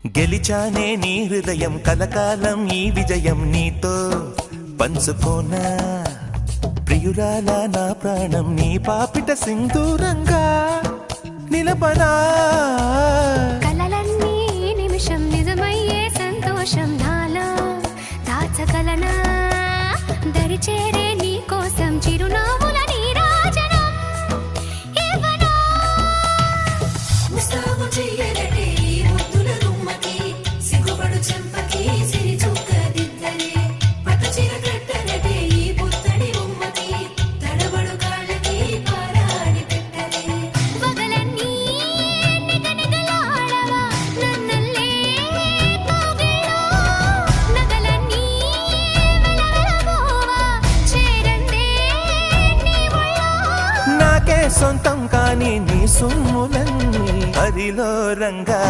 గెలిచానే నీ హృదయం కలకాలం ఈ విజయం నీతో పంచుకోనా ప్రియురాల నా ప్రాణం నీ పాపిట సింధూరంగా నిలబడా కలలన్నీ నిమిషం నిజమయ్యే సంతోషం నాలో దాచగలనా దరిచేరే నీ కోసం చిరునవ్వుల నీరాజనం ఇవ్వనా ముస్తాబు చెయ్యరటే ఈ ముద్దుల గుమ్మకి సిగ్గుపడు చెంపకి సిరి చుక్కదిద్దలే పట్ట చీర కట్టరటే ఈ పుత్తడి బొమ్మకి తడబడు కాళ్ళకి పారాడి పెట్టలే పగలన్నీ నిగనిగలాడవా నన్నల్లే కోగిలో నగలన్నీ వెలవెలబోవా చేరందే నీ ఒళ్ళో నాకే సొంతం కాని నీ సొమ్ములన్నీ హరిలో రంగా